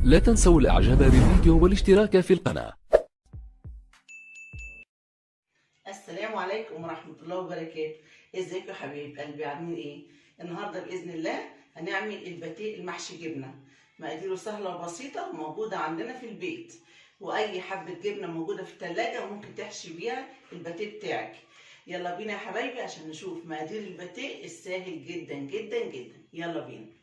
لا تنسوا الاعجاب بالفيديو والاشتراك في القناة. السلام عليكم ورحمة الله وبركاته. ازيكم يا حبايب قلبي، عاملين ايه؟ النهارده بإذن الله هنعمل الباتيه المحشي جبنة. مقاديره سهلة وبسيطة، موجودة عندنا في البيت، وأي حبة جبنة موجودة في التلاجة ممكن تحشي بيها الباتيه بتاعك. يلا بينا يا حبايبي عشان نشوف مقادير الباتيه السهل جدا جدا جدا. يلا بينا.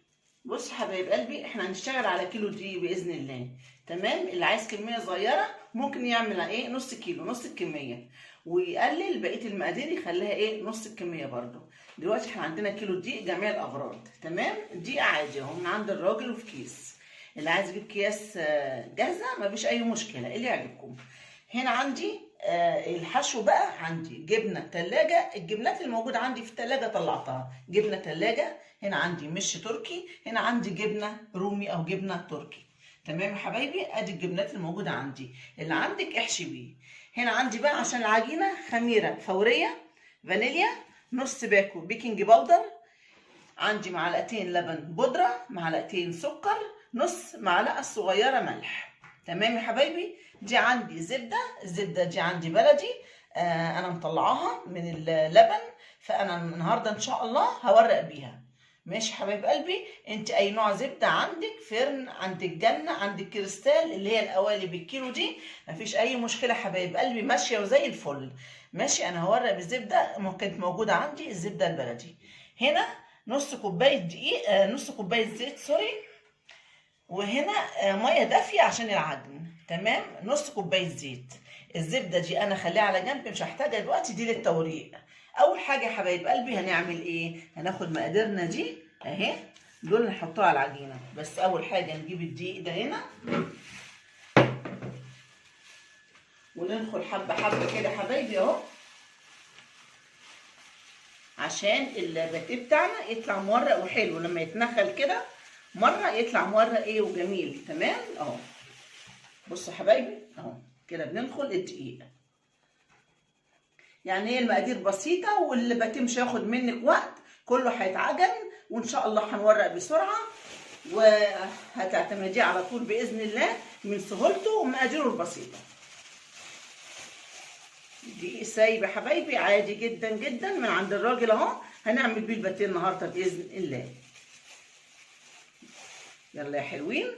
بص يا حبايب قلبي، احنا هنشتغل على كيلو دقيق باذن الله. تمام. اللي عايز كميه صغيره ممكن يعمل ايه نص كيلو، نص الكميه، ويقلل بقيه المقادير يخليها ايه نص الكميه برده. دلوقتي احنا عندنا كيلو دقيق جميع الاغراض. تمام. دقيق عادي اهو من عند الراجل وفي كيس. اللي عايز يجيب اكياس جاهزه مفيش اي مشكله، اللي يعجبكم. هنا عندي الحشو بقى. عندي جبنه تلاجة، الجبنات الموجوده عندي في التلاجة طلعتها. جبنه تلاجة، هنا عندي مش تركي، هنا عندي جبنه رومي او جبنه تركي. تمام يا حبايبي، ادي الجبنات الموجوده عندي، اللي عندك احشي بيه. هنا عندي بقى عشان العجينه خميره فوريه، فانيليا، نص باكو بيكنج باودر، عندي معلقتين لبن بودره، معلقتين سكر، نص معلقه صغيره ملح. تمام يا حبايبي. دي عندي زبده، الزبده دي عندي بلدي، انا مطلعاها من اللبن، فانا النهارده ان شاء الله هورق بيها. ماشي يا حبايب قلبي. انت اي نوع زبده عندك، فرن، عندك جنه، عندك كريستال، اللي هي القوالب الكيلو دي، مفيش اي مشكله حبايب قلبي، ماشيه وزي الفل. ماشي. انا هورق بالزبده كانت موجوده عندي، الزبده البلدي. هنا نص كوبايه دقيق، نص كوبايه زيت، سوري. وهنا ميه دافيه عشان العجن. تمام. نص كوبايه زيت. الزبده دي انا خليها على جنب، مش هحتاجها دلوقتي، دي للتوريق. اول حاجه يا حبايب قلبي هنعمل ايه؟ هناخد مقاديرنا دي اهي، دول نحطها على العجينه. بس اول حاجه نجيب الدقيق ده هنا، وندخل حبه حبه كده حبايبي اهو، عشان الباتيه بتاعنا يطلع مورق وحلو. لما يتنخل كده مره يطلع مورق ايه وجميل. تمام اهو. بصوا يا حبايبي اهو كده بندخل الدقيق. يعني هي المقادير بسيطه، والباتيه مش هياخد منك وقت، كله هيتعجن، وان شاء الله هنورق بسرعه، وهتعتمديه على طول باذن الله من سهولته ومقاديره البسيطه. دقيق سايب يا حبايبي عادي جدا جدا من عند الراجل اهو، هنعمل بيه الباتيه النهارده باذن الله. يلا يا حلوين،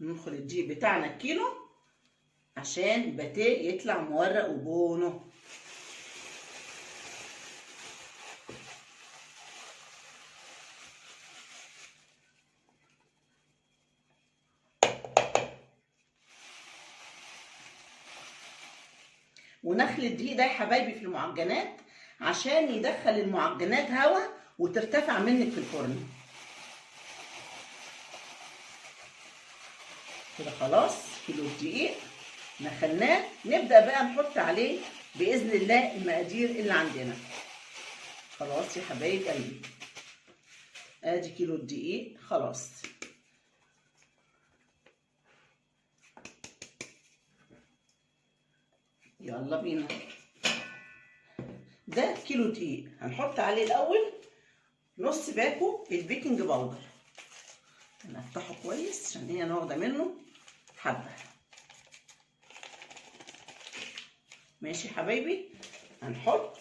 ندخل الدقيق بتاعنا الكيلو عشان الباتيه يطلع مورق وبونه. ونخل الدقيق ده يا حبايبي في المعجنات عشان يدخل المعجنات هواء وترتفع منك في الفرن. كده خلاص كيلو الدقيق نخلناه، نبدأ بقى نحط عليه بإذن الله المقادير اللي عندنا. خلاص يا حبايب قلبي، ادي كيلو الدقيق خلاص. يلا بينا. ده كيلو دقيق، هنحط عليه الاول نص باكو البيكنج باودر. نفتحه كويس عشان هي واخده منه حبه. ماشي يا حبايبي. هنحط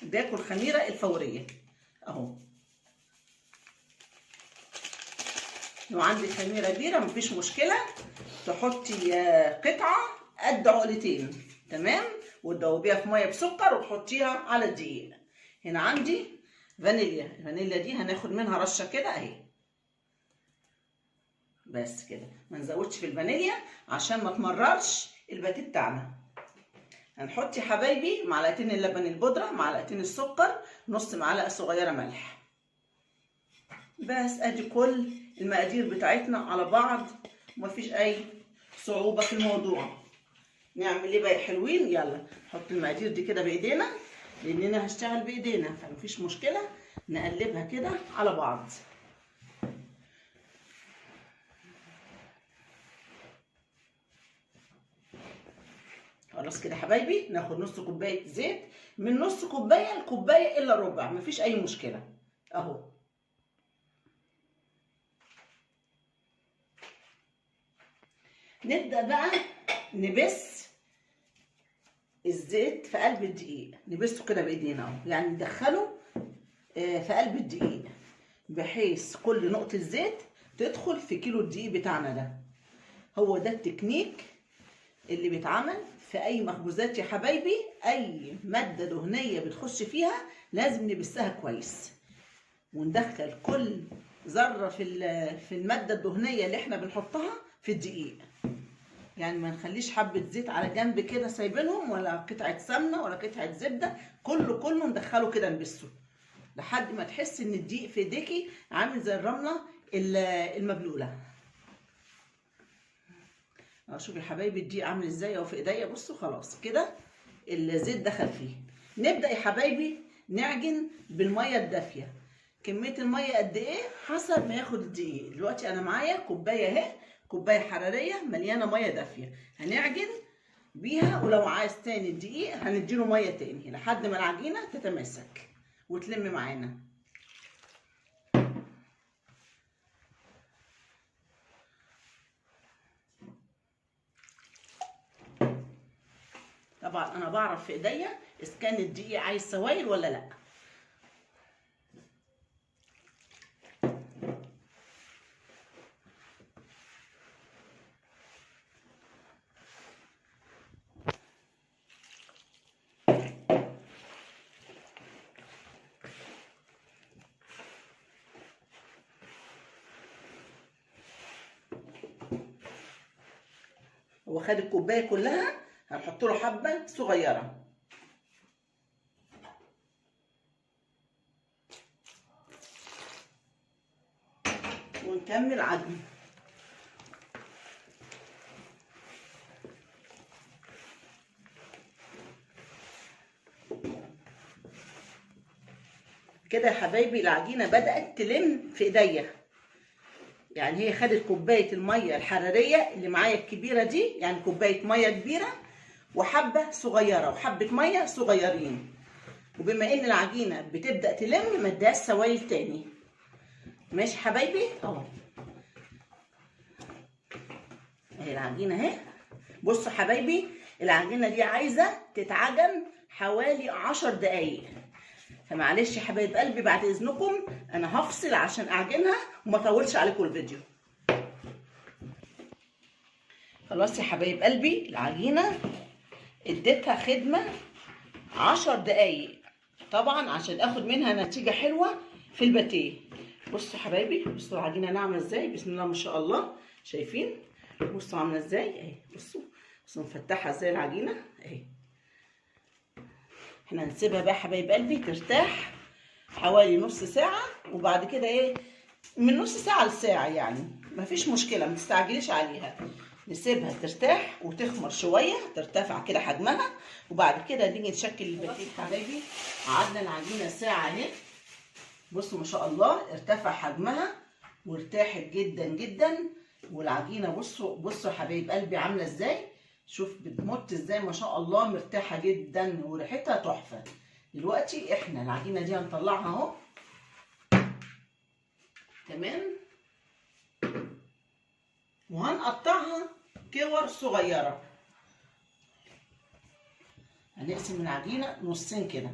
باكو الخميره الفوريه اهو. لو عندك خميره كبيره مفيش مشكله، تحطي قطعه قد عقلتين. تمام. وتدوبيها في ميه بسكر وتحطيها على الدقيق. هنا عندي فانيليا، الفانيليا دي هناخد منها رشه كده اهي. بس كده، ما نزودش في الفانيليا عشان ما تمررش الباتيه بتاعنا. هنحط يا حبايبي معلقتين اللبن البودره، معلقتين السكر، نص معلقه صغيره ملح. بس ادي كل المقادير بتاعتنا على بعض، ومفيش اي صعوبه في الموضوع. نعمل ايه بقى يا حلوين؟ يلا نحط المقادير دي كده بايدينا، لاننا هشتغل بايدينا فمفيش مشكله، نقلبها كده على بعض. خلاص كده يا حبايبي. ناخد نص كوبايه زيت، من نص كوبايه لكوبايه الا ربع، مفيش اي مشكله اهو. نبدأ بقى نبس الزيت في قلب الدقيق، نبسه كده بايدينا اهو، يعني ندخله في قلب الدقيق بحيث كل نقطة زيت تدخل في كيلو الدقيق بتاعنا ده. هو ده التكنيك اللي بيتعمل في اي مخبوزات يا حبايبي. اي مادة دهنية بتخش فيها لازم نبسها كويس، وندخل كل ذرة في المادة الدهنية اللي احنا بنحطها في الدقيق. يعني ما نخليش حبة زيت على جنب كده سايبينهم، ولا قطعة سمنة ولا قطعة زبدة، كله ندخله كده نبسه لحد ما تحس ان الدقيق في ايديكي عامل زي الرملة المبلولة. شوفي يا حبايبي الدقيق عامل ازاي اهو في ايديا. بصوا خلاص كده الزيت دخل فيه. نبدأ يا حبايبي نعجن بالمية الدافية. كمية المية قد ايه حسب ما ياخد الدقيق. دلوقتي انا معايا كوباية اهي، كوباية حرارية مليانة مية دافية، هنعجن بيها. ولو عايز تاني الدقيق هنديله مية تاني لحد ما العجينة تتماسك وتلم معانا. طبعا انا بعرف في ايديا اذا كان الدقيق عايز سوائل ولا لا. هو خد الكوبايه كلها، هنحط له حبه صغيره ونكمل عجن. كده يا حبايبي العجينه بدات تلم في ايديا. يعني هي خدت كوبايه الميه الحراريه اللي معايا الكبيره دي، يعني كوبايه ميه كبيره وحبه صغيره وحبه ميه صغيرين. وبما ان العجينه بتبدا تلم ما اديهاش سوائل تاني. ماشي حبايبي اهو، اهي العجينه اهي. بصوا حبايبي العجينه دي عايزه تتعجن حوالي 10 دقايق، فمعلش يا حبايب قلبي بعد اذنكم انا هفصل عشان اعجنها وما اطولش عليكم الفيديو. خلاص يا حبايب قلبي العجينه اديتها خدمه 10 دقايق طبعا عشان اخد منها نتيجه حلوه في الباتيه. بصوا يا حبايبي، بصوا العجينه ناعمه ازاي، بسم الله ما شاء الله. شايفين؟ بصوا عامله ازاي اهي، بصوا مفتحه ازاي العجينه اهي. احنا هنسيبها بقى حبايب قلبي ترتاح حوالي نص ساعه، وبعد كده ايه من نص ساعه لساعه، يعني مفيش مشكله، ما تستعجليش عليها. نسيبها ترتاح وتخمر شويه ترتفع كده حجمها، وبعد كده نيجي نشكل الباتيه حبايبي. قعدنا العجينه ساعه اهي، بصوا ما شاء الله ارتفع حجمها وارتاحت جدا جدا. والعجينه بصوا يا حبايب قلبي عامله ازاي، شوف بتمط ازاي ما شاء الله، مرتاحه جدا وريحتها تحفه. دلوقتي احنا العجينه دي هنطلعها اهو تمام، وهنقطعها كور صغيره. هنقسم العجينه نصين كده،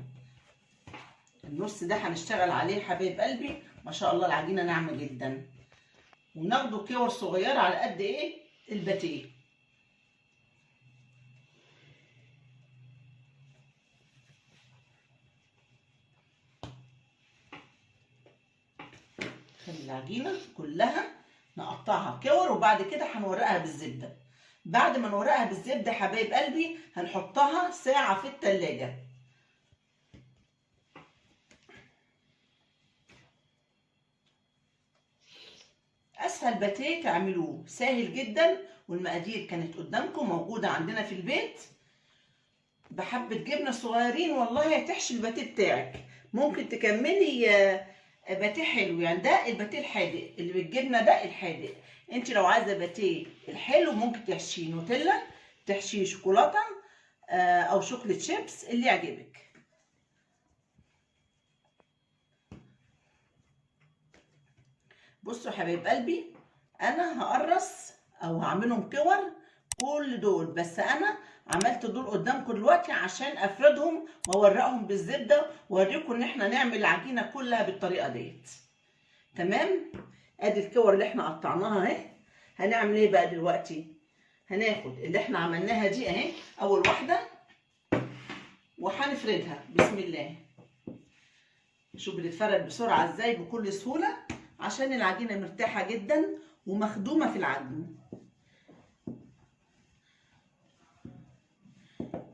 النص ده هنشتغل عليه حبايب قلبي. ما شاء الله العجينه ناعمه جدا، وناخده كور صغيره على قد ايه الباتيه. خلي العجينه كلها نقطعها كور، وبعد كده هنورقها بالزبده. بعد ما نورقها بالزبده حبايب قلبي هنحطها ساعه في التلاجة. اسهل باتيه تعملوه، سهل جدا، والمقادير كانت قدامكم موجوده عندنا في البيت. بحبه جبنه صغيرين والله هتحشي الباتيه بتاعك. ممكن تكملي باتيه حلو، يعني ده الباتيه الحادق اللي بالجبنه ده الحادق. انت لو عايزه باتيه الحلو ممكن تحشيه نوتيلا، تحشيه شوكولاته او شوكليت شيبس اللي يعجبك. بصوا يا حبايب قلبي انا هقرص او هعملهم كور كل دول، بس انا عملت دول قدامكم دلوقتي عشان افردهم واورقهم بالزبده واوريكم ان احنا نعمل العجينه كلها بالطريقه ديت. تمام. ادي الكور اللي احنا قطعناها اهي. هنعمل ايه بقى دلوقتي؟ هناخد اللي احنا عملناها دي اهي اول واحده وهنفردها بسم الله. شوف بتتفرد بسرعه ازاي بكل سهوله عشان العجينه مرتاحه جدا ومخدومه في العجين.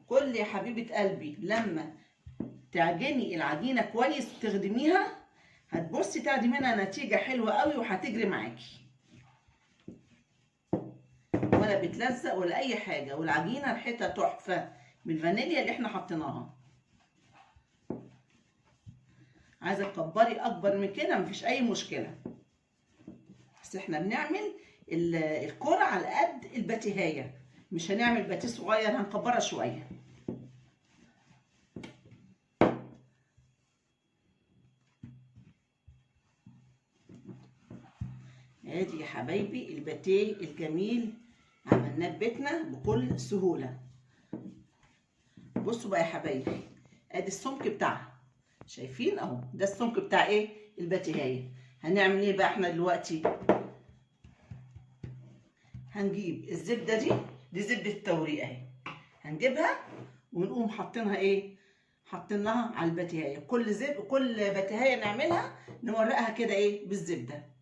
كل يا حبيبه قلبي لما تعجني العجينه كويس وتخدميها هتبصي تاخدي منها نتيجه حلوه قوي وهتجري معاكي، ولا بتلزق ولا اي حاجه، والعجينه ريحتها تحفه بالفانيليا اللي احنا حطيناها. عايزه تكبري اكبر من كده مفيش اي مشكله، بس احنا بنعمل الكرة على قد الباتيهايه، مش هنعمل باتيه صغير، هنكبرها شويه. ادي يا حبايبي الباتيه الجميل عملناه في بيتنا بكل سهوله. بصوا بقى يا حبايبي، ادي السمك بتاعها، شايفين اهو، ده السمك بتاع ايه؟ الباتيهايه. هنعمل ايه بقى احنا دلوقتي؟ هنجيب الزبده دي زبده التوريق اهي، هنجيبها ونقوم حاطينها ايه؟ حاطينها على الباتيهايه. كل باتيهايه نعملها نورقها كده ايه؟ بالزبده.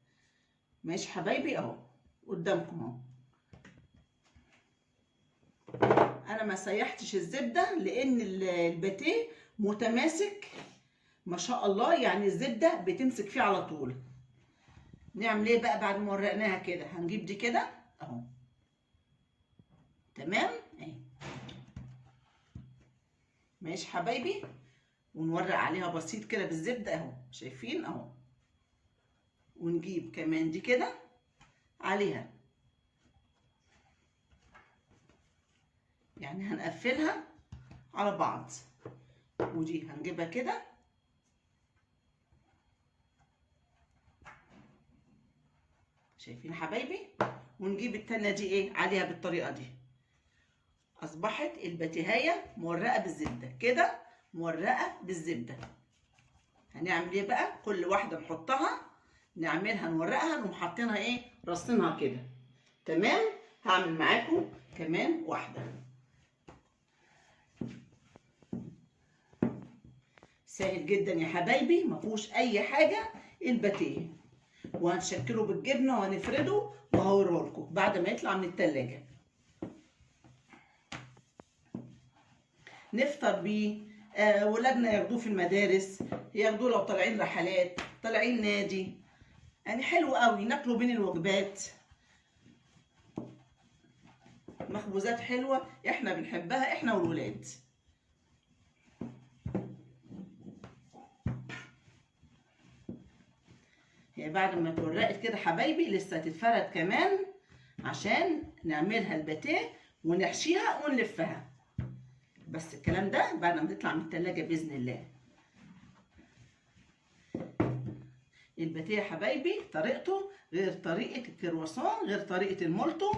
ماشي حبايبي اهو قدامكم اهو. انا ما سيحتش الزبده لان الباتيه متماسك ما شاء الله، يعني الزبده بتمسك فيه على طول. نعمل ايه بقى بعد ما ورقناها كده؟ هنجيب دي كده اهو، تمام اهي. ماشي حبايبي، ونورق عليها بسيط كده بالزبده اهو، شايفين اهو. ونجيب كمان دي كده عليها، يعني هنقفلها على بعض. ودي هنجيبها كده شايفين حبايبي، ونجيب التانية دي ايه عليها بالطريقه دي. اصبحت الباتيهايه مورقه بالزبده كده، مورقه بالزبده. هنعمل ايه بقى؟ كل واحده نحطها نعملها نورقها نقوم حاطينها ايه؟ رصينها كده. تمام. هعمل معاكم كمان واحده. سهل جدا يا حبايبي، مفيهوش اي حاجه الباتيه. وهنشكله بالجبنه وهنفرده وهوريه لكم بعد ما يطلع من التلاجة. نفطر بيه، ولادنا ياخدوه في المدارس، ياخدوه لو طالعين رحلات، طالعين نادي، يعني حلو قوي ناكله بين الوجبات. مخبوزات حلوه احنا بنحبها احنا والولاد. هي بعد ما اتورقت كده حبايبي لسه هتتفرد كمان عشان نعملها الباتيه ونحشيها ونلفها، بس الكلام ده بعد ما تطلع من التلاجة باذن الله. الباتيه يا حبايبي طريقته غير طريقه الكرواسون، غير طريقه المولتو.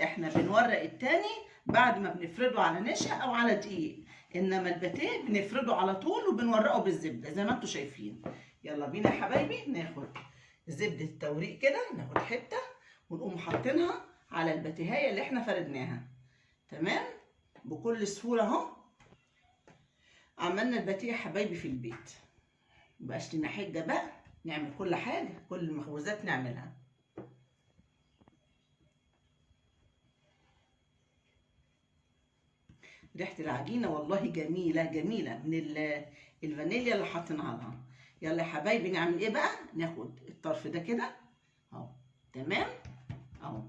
احنا بنورق التاني بعد ما بنفرده على نشا او على دقيق، انما الباتيه بنفرده على طول وبنورقه بالزبده زي ما انتم شايفين. يلا بينا يا حبايبي ناخد زبده التوريق كده، ناخد حته ونقوم حاطينها على الباتيهايه اللي احنا فردناها. تمام. بكل سهوله اهو عملنا الباتيه يا حبايبي في البيت، مبقاش لنا حجه بقى نعمل كل حاجه، كل المخبوزات نعملها. ريحه العجينه والله جميله جميله من الفانيليا اللي حاطينها لها. يلا يا حبايبي نعمل ايه بقى؟ ناخد الطرف ده كده اهو، تمام اهو،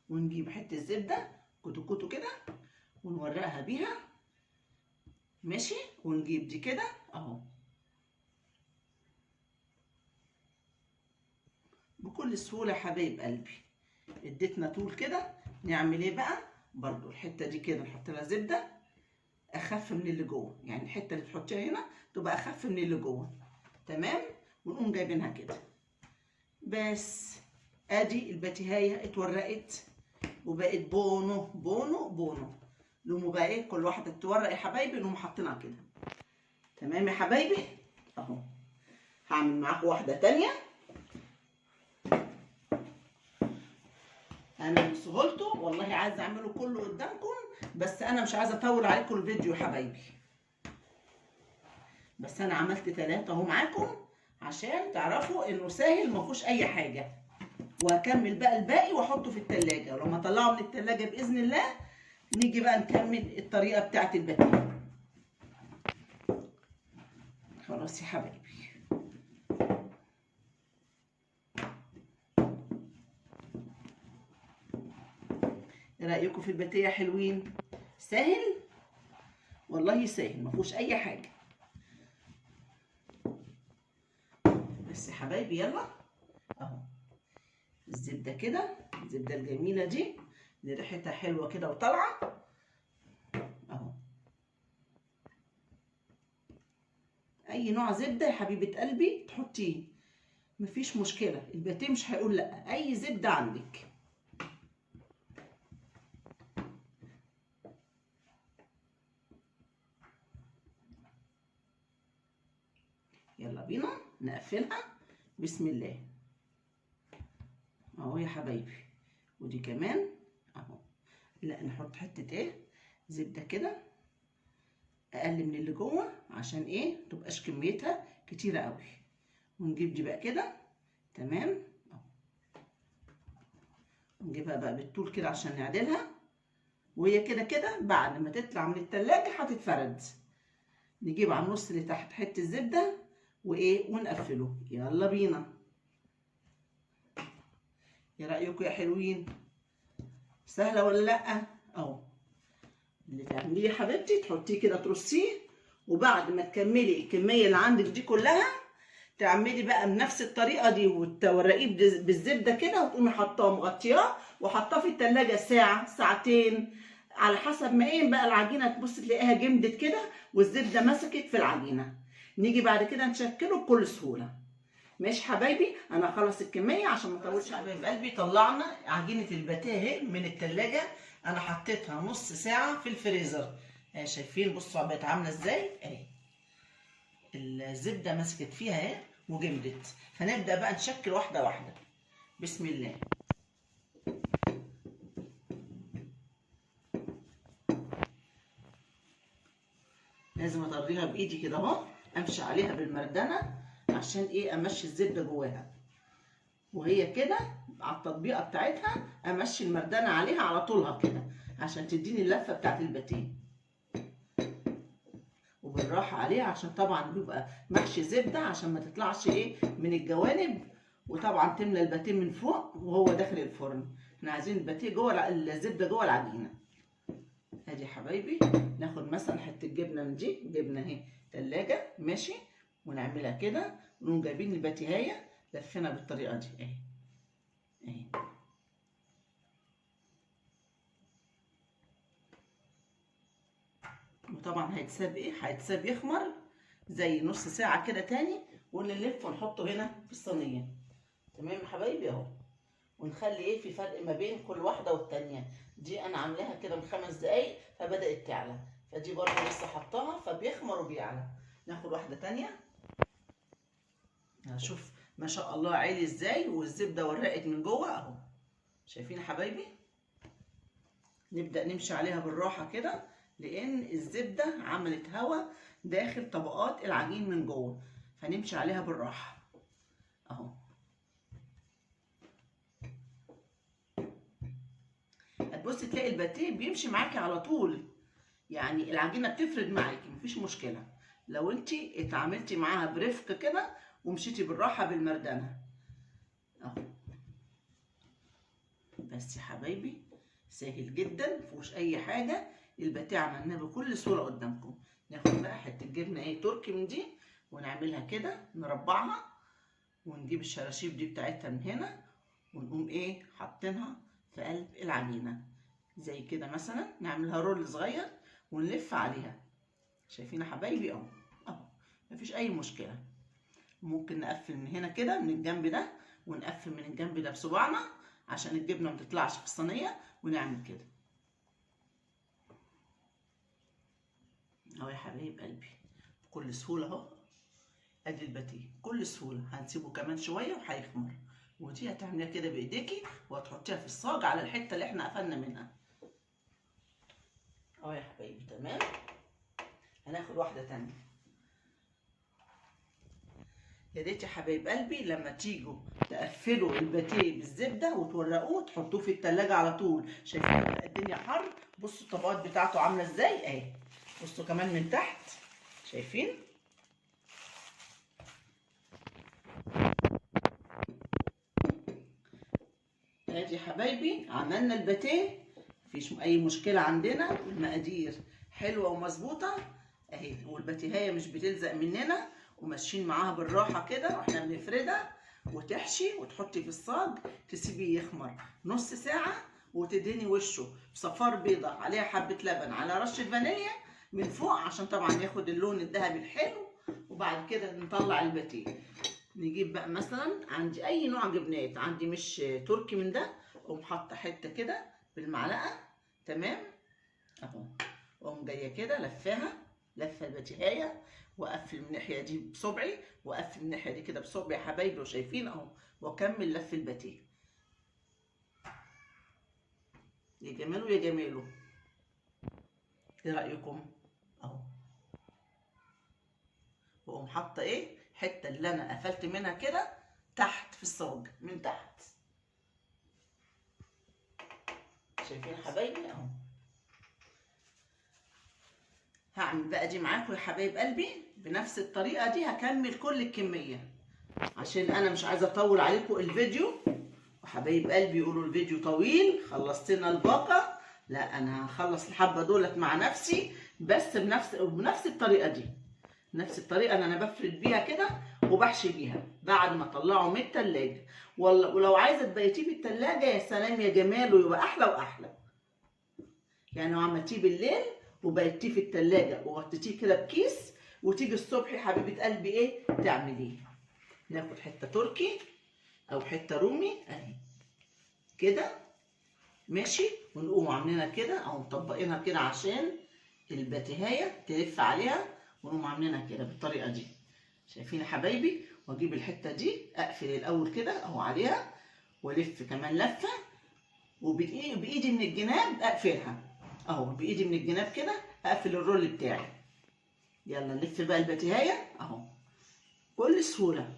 ونجيب حته زبده كوتو كوتو كده ونورقها بيها. ماشي. ونجيب دي كده اهو بكل سهوله يا حبايب قلبي. اديتنا طول كده. نعمل ايه بقى؟ برضو الحته دي كده نحط لها زبده اخف من اللي جوه، يعني الحته اللي تحطيها هنا تبقى اخف من اللي جوه. تمام. ونقوم جايبينها كده بس. ادي الباتيهايه اتورقت وبقت بونو بونو بونو. نقوموا بقى ايه كل واحده تورق يا حبايبي، نقوم حاطينها كده. تمام يا حبايبي اهو. هعمل معاكم واحده تانيه. انا من سهولته والله عايزه اعمله كله قدامكم، بس انا مش عايزه اطول عليكم الفيديو يا حبايبي. بس انا عملت 3 اهو معاكم عشان تعرفوا انه سهل ما فيهوش اي حاجه. وهكمل بقى الباقي واحطه في التلاجة، ولما اطلعه من التلاجة باذن الله نيجي بقى نكمل الطريقه بتاعت الباتيه. خلاص يا حبايبي. ايه رايكم في الباتيه يا حلوين؟ سهل والله، سهل ما فيهوش اي حاجه. بس يا حبايبي يلا اهو الزبده كده، الزبده الجميله دي اللي ريحتها حلوه كده وطالعه اهو. اي نوع زبده يا حبيبه قلبي تحطيه مفيش مشكله، الباتيه مش هيقول لا، اي زبده عندك. يلا بينا نقفلها بسم الله اهو يا حبايبي. ودي كمان اهو. لا نحط حته ايه زبده كده اقل من اللي جوه عشان ايه متبقاش كميتها كتيره قوي. ونجيب دي بقى كده تمام اهو. نجيبها بقى بالطول كده عشان نعدلها، وهي كده كده بعد ما تطلع من التلاجة هتتفرد. نجيب على النص اللي تحت حته زبده وايه ونقفله. يلا بينا. ايه رايكم يا حلوين؟ سهله ولا لا؟ اهو اللي تعمليه يا حبيبتي تحطيه كده ترصيه، وبعد ما تكملي الكميه اللي عندك دي كلها تعملي بقى بنفس الطريقه دي وتورقيه بالزبده كده، وتقومي حاطاه مغطياه وحطاه في التلاجة ساعه ساعتين على حسب ما ايه بقى العجينه تبص تلاقيها جمدت كده والزبده مسكت في العجينه. نيجي بعد كده نشكله بكل سهوله. ماشي حبايبي، انا هخلص الكميه عشان ما اطولش. حبايب قلبي طلعنا عجينه الباتيه اهي من التلاجة. انا حطيتها نص ساعه في الفريزر اهي. شايفين بصوا بقت عامله ازاي اهي، الزبده مسكت فيها اهي وجمدت. هنبدا بقى نشكل واحده واحده بسم الله. لازم اطريها بايدي كده اهو، امشي عليها بالمردنه عشان ايه امشي الزبده جواها، وهي كده على التطبيقه بتاعتها امشي المردنه عليها على طولها كده عشان تديني اللفه بتاعت الباتيه. وبالراحه عليها عشان طبعا بيبقى محشي زبده عشان ما تطلعش ايه من الجوانب، وطبعا تملى الباتيه من فوق وهو داخل الفرن. احنا عايزين الباتيه جوه الزبده جوه العجينه. ادي يا حبايبي ناخد مثلا حته جبنه من دي، جبنه اهي تلاجة ماشي، ونعملها كده ونقوم جايبين الباتيهايه لفينا بالطريقه دي اهي اهي. وطبعا هيتساب ايه هيتساب يخمر زي نص ساعه كده تاني، ونلف ونحطه هنا في الصينيه. تمام يا حبايبي اهو. ونخلي ايه في فرق ما بين كل واحده والتانيه. دي انا عاملاها كده من 5 دقايق فبدات تعلى، فدي برضه لسه حطاها فبيخمر وبيعلى. ناخد واحده تانيه. هشوف ما شاء الله عالي ازاي والزبده ورقت من جوه اهو. شايفين يا حبايبي؟ نبدا نمشي عليها بالراحه كده لان الزبده عملت هوا داخل طبقات العجين من جوه، فنمشي عليها بالراحه اهو. هتبص تلاقي الباتيه بيمشي معاكي على طول، يعني العجينه بتفرد معاكي مفيش مشكله لو انتي اتعاملتي معاها برفق كده ومشيتي بالراحه بالمردنه اهو. بس يا حبايبي سهل جدا مفيهوش اي حاجه، الباتيه عملناه بكل سهوله قدامكم. ناخد بقى حته جبنه ايه تركي من دي ونعملها كده نربعها، ونجيب الشراشيب دي بتاعتها من هنا ونقوم ايه حاطينها في قلب العجينه زي كده مثلا، نعملها رول صغير ونلف عليها. شايفين يا حبايبي اهو اهو مفيش اي مشكله. ممكن نقفل من هنا كده من الجنب ده ونقفل من الجنب ده بصباعنا عشان الجبنه ما تطلعش في الصينيه، ونعمل كده اهو يا حبايب قلبي بكل سهوله اهو. ادي الباتيه بكل سهوله، هنسيبه كمان شويه وهيخمر، ودي هتعمليها كده بايديكي وهتحطيها في الصاج على الحته اللي احنا قفلنا منها اهو يا حبايبي. تمام، هناخد واحده تانيه. يا ريت يا حبايب قلبي لما تيجوا تقفلوا الباتيه بالزبده وتورقوه تحطوه في التلاجة على طول. شايفين الدنيا حر؟ بصوا الطبقات بتاعته عامله ازاي اهي، بصوا كمان من تحت شايفين. ادي يا حبايبي عملنا الباتيه، مفيش اي مشكله عندنا، المقادير حلوه ومظبوطه اهي، والباتيهايه مش بتلزق مننا، وماشيين معاها بالراحه كده واحنا بنفردها، وتحشي وتحطي في الصاج تسيبيه يخمر نص ساعه، وتدهني وشه بصفار بيضه عليها حبه لبن على رشه فانيليا من فوق عشان طبعا ياخد اللون الذهبي الحلو. وبعد كده نطلع الباتيه. نجيب بقى مثلا عندي اي نوع جبنات، عندي مش تركي من ده، اقوم حاطه حته كده بالمعلقه. تمام اهو، واقوم جايه كده لفاها لفه الباتيهايه، واقفل من الناحيه دي بصبعي، واقفل من الناحيه دي كده بصبعي يا حبايبي، وشايفين اهو، واكمل لف الباتيه. يا جماله يا جماله، ايه رايكم اهو. واقوم حاطه ايه الحته اللي انا قفلت منها كده تحت في الصاج من تحت، شايفين يا حبايبي اهو. هعمل بقى دي معاكم يا حبايب قلبي بنفس الطريقه دي، هكمل كل الكميه عشان انا مش عايزه اطول عليكم الفيديو، وحبايب قلبي يقولوا الفيديو طويل خلصتنا الباقه. لا، انا هخلص الحبه دولت مع نفسي، بس بنفس الطريقه دي، نفس الطريقه اللي انا بفرد بيها كده وبحشي بيها بعد ما اطلعه من التلاجة. ولو عايزه تبيتيه في التلاجة يا سلام يا جماله، يبقى احلى واحلى. يعني لو عملتيه بالليل وبيتيه في التلاجة وغطيتيه كده بكيس، وتيجي الصبح يا حبيبه قلبي ايه تعمليه، ناخد حته تركي او حته رومي اهي كده ماشي، ونقوم عاملينها كده او مطبقينها كده عشان الباتيهايه تلف عليها، ونقوم عاملينها كده بالطريقه دي. شايفين يا حبايبي؟ واجيب الحته دي اقفل الاول كده اهو عليها، والف كمان لفه، وبايدي من الجناب اقفلها اهو، بايدي من الجناب كده اقفل الرول بتاعي. يلا نلف بقى الباتيهايه اهو بكل سهوله.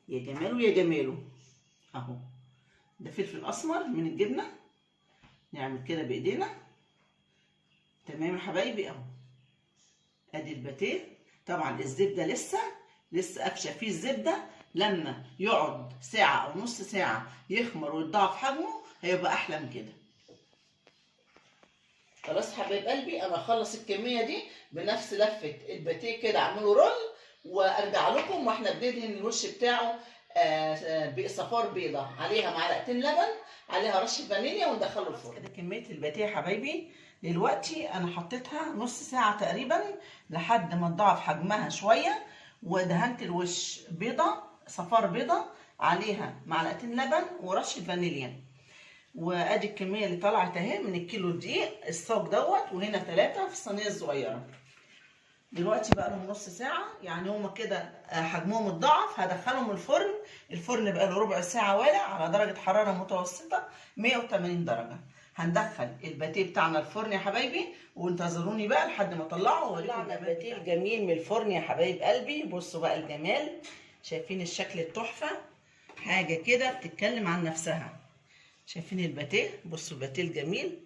يا جماله يا جماله اهو. ده فلفل اسمر من الجبنه، نعمل كده بايدينا. تمام يا حبايبي اهو. ادي الباتيه، طبعا الزبده لسه قافشه فيه الزبده، لما يقعد ساعه او نص ساعه يخمر ويتضاعف حجمه هيبقى احلى من كده. خلاص حبايب قلبي، انا هخلص الكميه دي بنفس لفه الباتيه كده، اعمله رول وارجع لكم واحنا بندهن الوش بتاعه بصفار بيضه عليها معلقتين لبن عليها رشه فانيليا، وندخله الفرن. كده كميه الباتيه يا حبايبي دلوقتي انا حطيتها نص ساعه تقريبا لحد ما تضاعف حجمها شويه، ودهنت الوش بيضه صفار بيضه عليها معلقتين لبن ورشه فانيليا. وادي الكميه اللي طلعت اهي من الكيلو دقيق الصاج دوت، وهنا 3 في الصينيه الصغيره. دلوقتي بقى لهم نص ساعه، يعني هما كده حجمهم اتضاعف. هدخلهم الفرن بقى له ربع ساعه والع على درجه حراره متوسطه 180 درجه. هندخل الباتيه بتاعنا الفرن يا حبايبي، وانتظروني بقى لحد ما اطلعه واوريكم الباتيه الجميل من الفرن يا حبايب قلبي. بصوا بقى الجمال، شايفين الشكل التحفه، حاجه كده بتتكلم عن نفسها. شايفين الباتيه؟ بصوا الباتيه الجميل،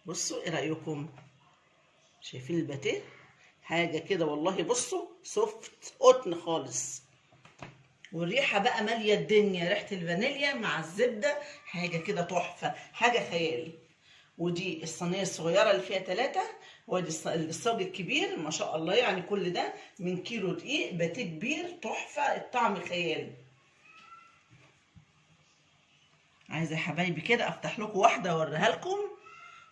بصوا ايه رايكم؟ شايفين الباتيه؟ حاجه كده والله، بصوا سوفت قطن خالص، والريحه بقى ماليه الدنيا، ريحه الفانيليا مع الزبده، حاجه كده تحفه، حاجه خيال. ودي الصينيه الصغيره اللي فيها 3، وادي الصاج الكبير ما شاء الله، يعني كل ده من كيلو دقيق، باتيه كبير تحفه، الطعم خيال. عايزه يا حبايبي كده افتح لكم واحده اوريها لكم.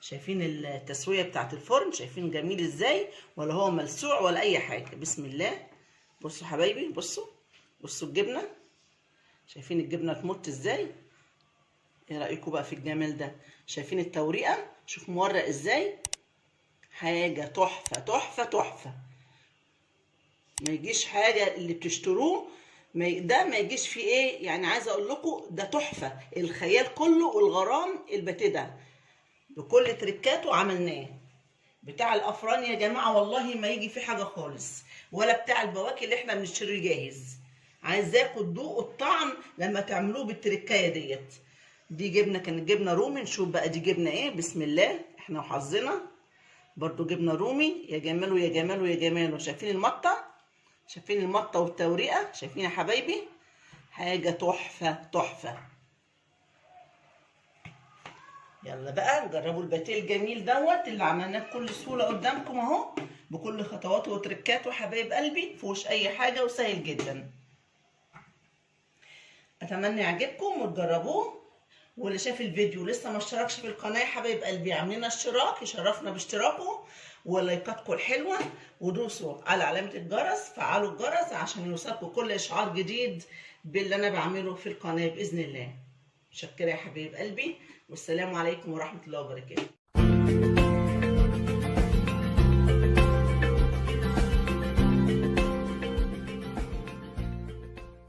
شايفين التسويه بتاعت الفرن؟ شايفين جميل ازاي؟ ولا هو ملسوع ولا اي حاجه. بسم الله. بصوا حبايبي، بصوا الجبنه، شايفين الجبنه تمط ازاي؟ ايه رايكم بقى في الجمال ده؟ شايفين التوريقه؟ شوف مورق ازاي، حاجه تحفه تحفه تحفه. ما يجيش حاجه اللي بتشتروه ده ما يجيش فيه ايه يعني. عايزه اقول لكم ده تحفه، الخيال كله والغرام الباتيه ده بكل تريكاته عملناه. بتاع الافران يا جماعه والله ما يجي فيه حاجه خالص، ولا بتاع البواكي اللي احنا بنشتريه جاهز. عايزاكم تدوقوا الطعم لما تعملوه بالتركايه ديت. دي جبنه، كانت جبنه رومي. نشوف بقى دي جبنه ايه. بسم الله، احنا وحظنا. برضو جبنه رومي. يا جماله يا جماله يا جماله. شايفين المطه؟ شايفين المطه والتوريقه؟ شايفين يا حبايبي؟ حاجه تحفه تحفه. يلا بقى نجربوا الباتيه الجميل دوت اللي عملناه بكل سهوله قدامكم اهو، بكل خطواته وتركاته حبايب قلبي. مفيهوش اي حاجه وسهل جدا. اتمنى يعجبكم وتجربوه. واللي شاف الفيديو لسه ما اشتركش في القناه يا حبايب قلبي، يعمل لنا اشتراك، يشرفنا باشتراكه ولايكاتكم الحلوه، ودوسوا على علامه الجرس، فعلوا الجرس عشان يوصلكم كل اشعار جديد باللي انا بعمله في القناه باذن الله. متشكره يا حبايب قلبي، والسلام عليكم ورحمه الله وبركاته.